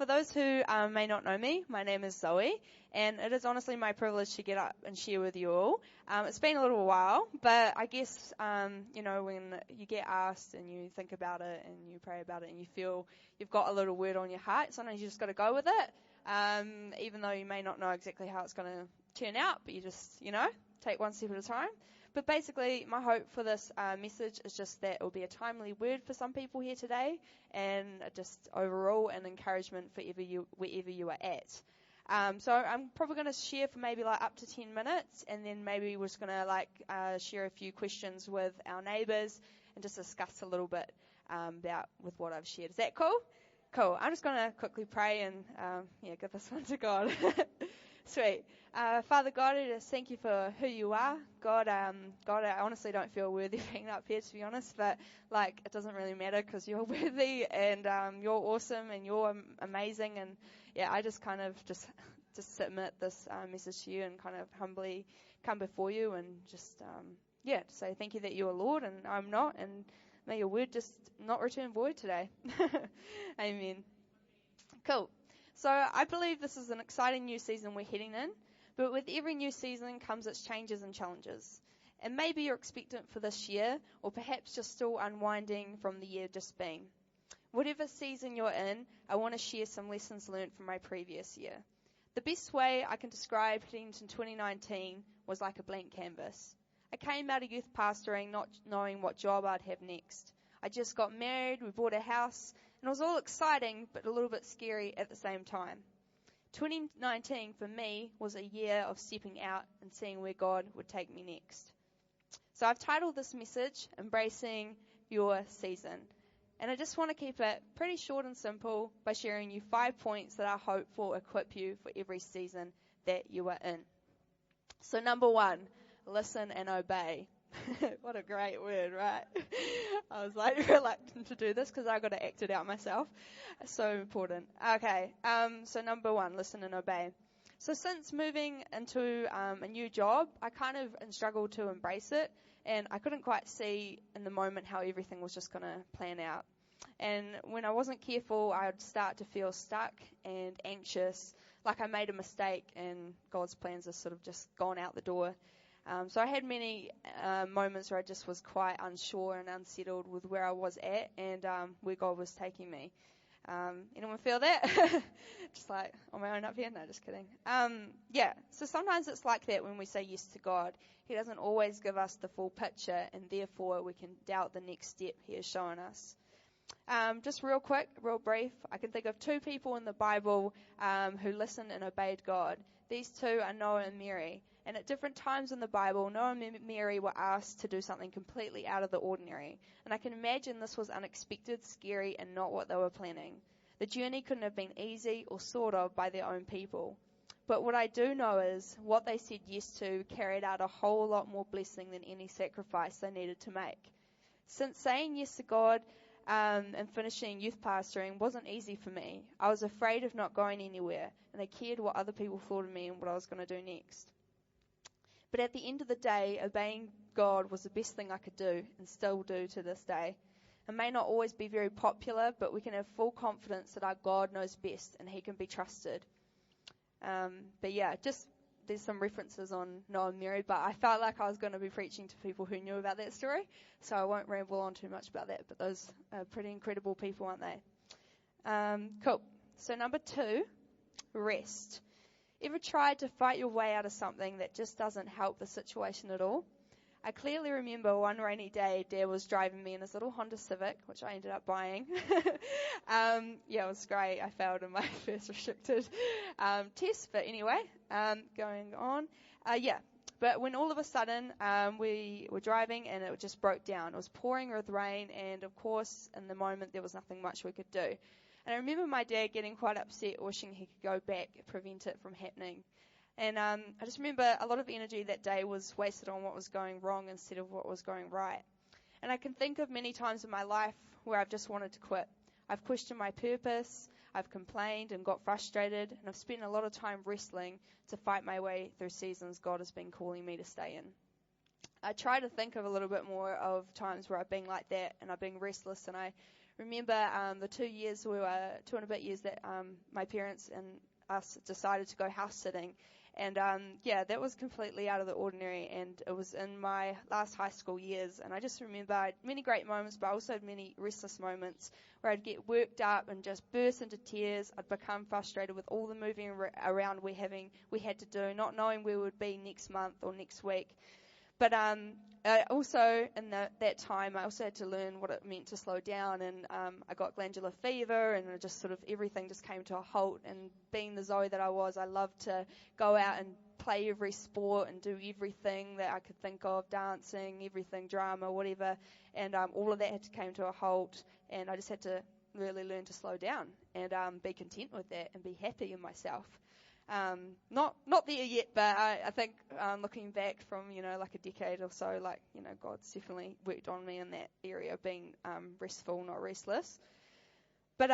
For those who may not know me, my name is Zoe, and it is honestly my privilege to get up and share with you all. It's been a little while, but I guess, when you get asked and you think about it and you pray about it and you feel you've got a little word on your heart, sometimes you just got to go with it, even though you may not know exactly how it's going to turn out, but you just, take one step at a time. But basically, my hope for this message is just that it will be a timely word for some people here today, and just overall an encouragement for wherever you are at. So I'm probably going to share for maybe up to 10 minutes, and then maybe we're just going to share a few questions with our neighbours and just discuss a little bit about with what I've shared. Is that cool? Cool. I'm just going to quickly pray and give this one to God. Sweet. Father God, I just thank you for who you are. God, I honestly don't feel worthy of being up here, to be honest, but it doesn't really matter because you're worthy and you're awesome and you're amazing. And I just kind of just submit this message to you and kind of humbly come before you and just say thank you that you are Lord and I'm not, and may your word just not return void today. Amen. Cool. So I believe this is an exciting new season we're heading in, but with every new season comes its changes and challenges. And maybe you're expectant for this year, or perhaps you're still unwinding from the year just been. Whatever season you're in, I want to share some lessons learned from my previous year. The best way I can describe heading into 2019 was like a blank canvas. I came out of youth pastoring not knowing what job I'd have next. I just got married, we bought a house, and it was all exciting, but a little bit scary at the same time. 2019 for me was a year of stepping out and seeing where God would take me next. So I've titled this message, Embracing Your Season. And I just want to keep it pretty short and simple by sharing you 5 points that I hope will equip you for every season that you are in. So number 1, listen and obey. What a great word, right? I was reluctant to do this because I got to act it out myself. So important. Okay, so number 1, listen and obey. So since moving into a new job, I kind of struggled to embrace it, and I couldn't quite see in the moment how everything was just going to plan out. And when I wasn't careful, I would start to feel stuck and anxious, like I made a mistake and God's plans are sort of just gone out the door. So I had many moments where I just was quite unsure and unsettled with where I was at and where God was taking me. Anyone feel that? Just on my own up here? No, just kidding. So sometimes it's like that when we say yes to God. He doesn't always give us the full picture, and therefore we can doubt the next step He has shown us. Just real quick, real brief, I can think of 2 people in the Bible who listened and obeyed God. These 2 are Noah and Mary. And at different times in the Bible, Noah and Mary were asked to do something completely out of the ordinary. And I can imagine this was unexpected, scary, and not what they were planning. The journey couldn't have been easy or sort of by their own people. But what I do know is what they said yes to carried out a whole lot more blessing than any sacrifice they needed to make. Since saying yes to God and finishing youth pastoring wasn't easy for me, I was afraid of not going anywhere, and I cared what other people thought of me and what I was going to do next. But at the end of the day, obeying God was the best thing I could do and still do to this day. It may not always be very popular, but we can have full confidence that our God knows best and He can be trusted. There's some references on Noah and Mary, but I felt like I was going to be preaching to people who knew about that story, so I won't ramble on too much about that, but those are pretty incredible people, aren't they? Cool. So number 2, rest. Ever tried to fight your way out of something that just doesn't help the situation at all? I clearly remember one rainy day, Dad was driving me in his little Honda Civic, which I ended up buying. It was great. I failed in my first restricted test, but anyway, going on. But when all of a sudden we were driving and it just broke down. It was pouring with rain, and of course, in the moment, there was nothing much we could do. And I remember my dad getting quite upset, wishing he could go back and prevent it from happening. And I just remember a lot of energy that day was wasted on what was going wrong instead of what was going right. And I can think of many times in my life where I've just wanted to quit. I've questioned my purpose, I've complained and got frustrated, and I've spent a lot of time wrestling to fight my way through seasons God has been calling me to stay in. I try to think of a little bit more of times where I've been like that and I've been restless, and I remember the 2 and a bit years that my parents and us decided to go house sitting. And that was completely out of the ordinary, and it was in my last high school years. And I just remember I had many great moments, but I also had many restless moments where I'd get worked up and just burst into tears. I'd become frustrated with all the moving around we had to do, not knowing where we would be next month or next week. But also in that time, I also had to learn what it meant to slow down, and I got glandular fever, and it just sort of everything just came to a halt. And being the Zoe that I was, I loved to go out and play every sport and do everything that I could think of, dancing, everything, drama, whatever. And all of that had to came to a halt, and I just had to really learn to slow down and be content with that and be happy in myself. Not there yet, but I think looking back from, like a decade or so, God's definitely worked on me in that area of being restful, not restless. But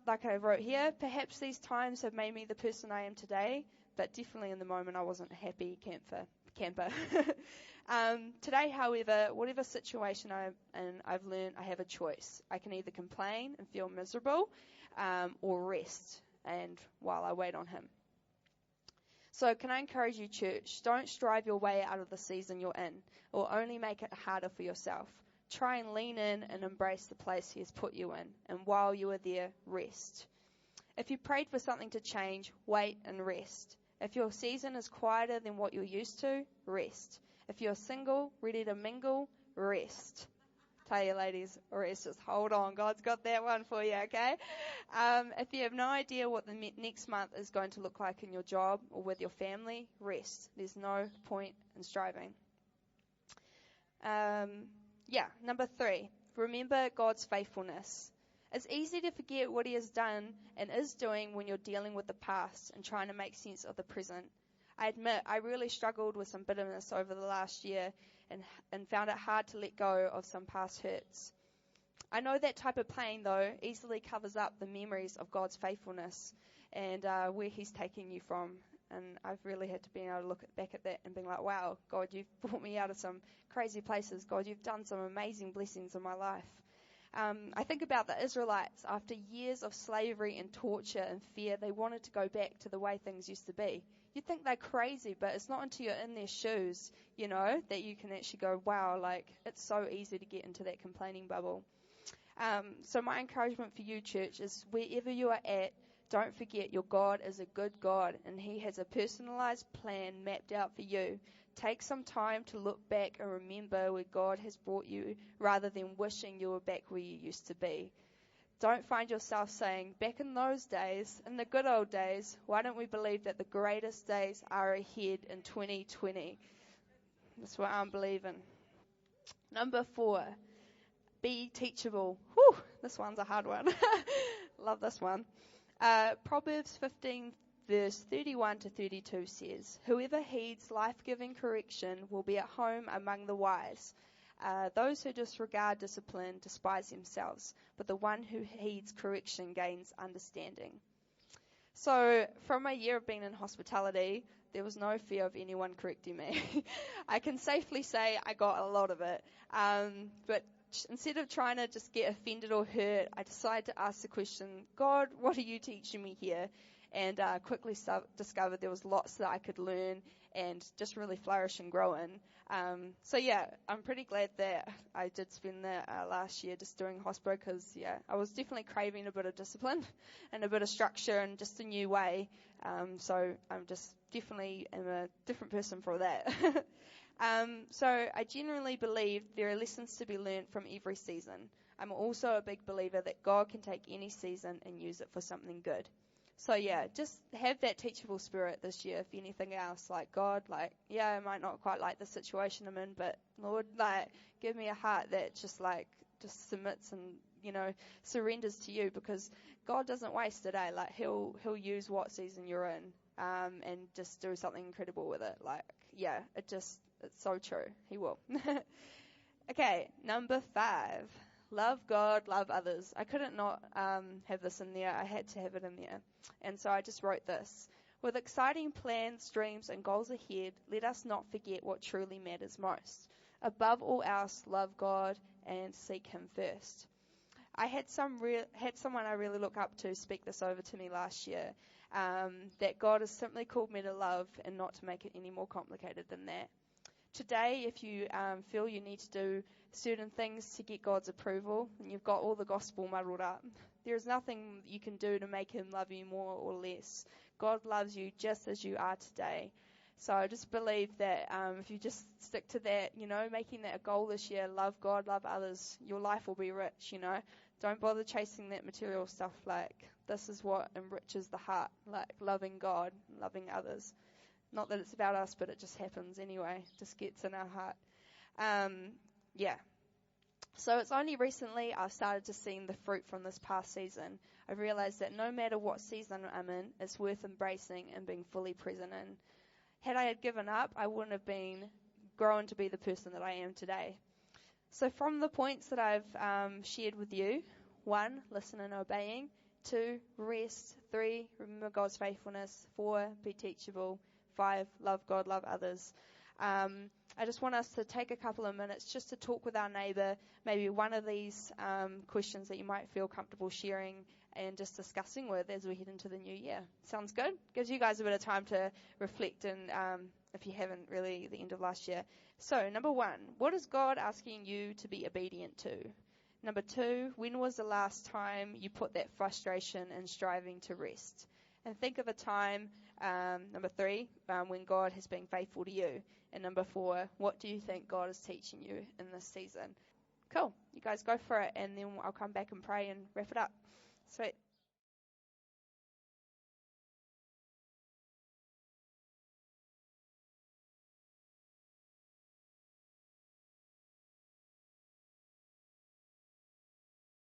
like I wrote here, perhaps these times have made me the person I am today, but definitely in the moment I wasn't a happy camper. Today, however, whatever situation I'm in, I've learned I have a choice. I can either complain and feel miserable or rest, and while I wait on Him. So can I encourage you, church, don't strive your way out of the season you're in, or only make it harder for yourself. Try and lean in and embrace the place He has put you in, and while you are there, rest. If you prayed for something to change, wait and rest. If your season is quieter than what you're used to, rest. If you're single, ready to mingle, rest. Tell you ladies, rest, just hold on. God's got that one for you, okay? If you have no idea what the next month is going to look like in your job or with your family, rest. There's no point in striving. Number 3, remember God's faithfulness. It's easy to forget what He has done and is doing when you're dealing with the past and trying to make sense of the present. I admit I really struggled with some bitterness over the last year and found it hard to let go of some past hurts. I know that type of pain, though, easily covers up the memories of God's faithfulness and where He's taking you from. And I've really had to be able to look back at that and be like, wow, God, you've brought me out of some crazy places. God, you've done some amazing blessings in my life. I think about the Israelites. After years of slavery and torture and fear, they wanted to go back to the way things used to be. You'd think they're crazy, but it's not until you're in their shoes, that you can actually go, wow, it's so easy to get into that complaining bubble. So my encouragement for you, church, is wherever you are at, don't forget your God is a good God, and He has a personalized plan mapped out for you. Take some time to look back and remember where God has brought you rather than wishing you were back where you used to be. Don't find yourself saying, back in those days, in the good old days, why don't we believe that the greatest days are ahead in 2020? That's what I'm believing. Number 4, be teachable. Whew, this one's a hard one. Love this one. Proverbs 15 verse 31 to 32 says, whoever heeds life-giving correction will be at home among the wise. Those who disregard discipline despise themselves, but the one who heeds correction gains understanding. So from my year of being in hospitality, there was no fear of anyone correcting me. I can safely say I got a lot of it. But instead of trying to just get offended or hurt, I decided to ask the question, God, what are you teaching me here? And quickly discovered there was lots that I could learn and just really flourish and grow in. I'm pretty glad that I did spend the last year just doing hospo because, I was definitely craving a bit of discipline and a bit of structure and just a new way. So I'm just definitely am a different person for that. So I genuinely believe there are lessons to be learned from every season. I'm also a big believer that God can take any season and use it for something good. So just have that teachable spirit this year. If anything else, God, I might not quite like the situation I'm in, but Lord, give me a heart that just submits and, surrenders to you, because God doesn't waste a day. He'll use what season you're in, and just do something incredible with it. It's so true. He will. Okay, number 5. Love God, love others. I couldn't not have this in there. I had to have it in there. And so I just wrote this. With exciting plans, dreams, and goals ahead, let us not forget what truly matters most. Above all else, love God and seek Him first. I had someone I really look up to speak this over to me last year, that God has simply called me to love and not to make it any more complicated than that. Today, if you feel you need to do certain things to get God's approval, and you've got all the gospel muddled up, there is nothing you can do to make him love you more or less. God loves you just as you are today. So I just believe that if you just stick to that, making that a goal this year, love God, love others, your life will be rich, Don't bother chasing that material stuff. This is what enriches the heart, loving God, loving others. Not that it's about us, but it just happens anyway. Just gets in our heart. Yeah. So it's only recently I've started to see the fruit from this past season. I've realized that no matter what season I'm in, it's worth embracing and being fully present in. Had I had given up, I wouldn't have been grown to be the person that I am today. So from the points that I've shared with you, 1, listen and obeying. 2, rest. 3, remember God's faithfulness. 4, be teachable. 5, love God, love others. I just want us to take a couple of minutes just to talk with our neighbour, maybe one of these questions that you might feel comfortable sharing and just discussing with as we head into the new year. Sounds good? Gives you guys a bit of time to reflect, and if you haven't really, the end of last year. So, number 1, what is God asking you to be obedient to? Number 2, when was the last time you put that frustration and striving to rest? And think of a time, number 3, when God has been faithful to you. And number 4, what do you think God is teaching you in this season? Cool. You guys go for it, and then I'll come back and pray and wrap it up. Sweet.